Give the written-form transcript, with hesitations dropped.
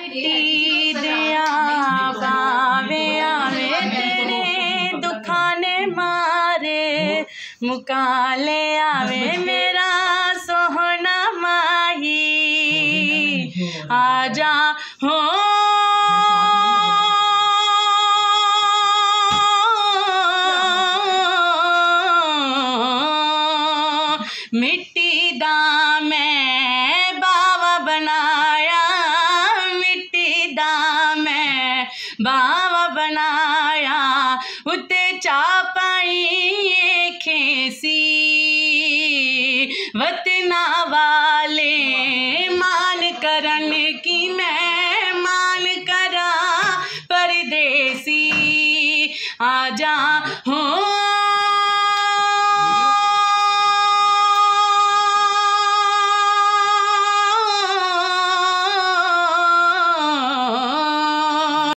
मिट्टी दिया बावे आवे तेरे दुखाने मारे मुकाले आवे मेरा सोहना माही आजा हो मिट्टी दा मैं बावा बनाया मिट्टी दा मैं बावा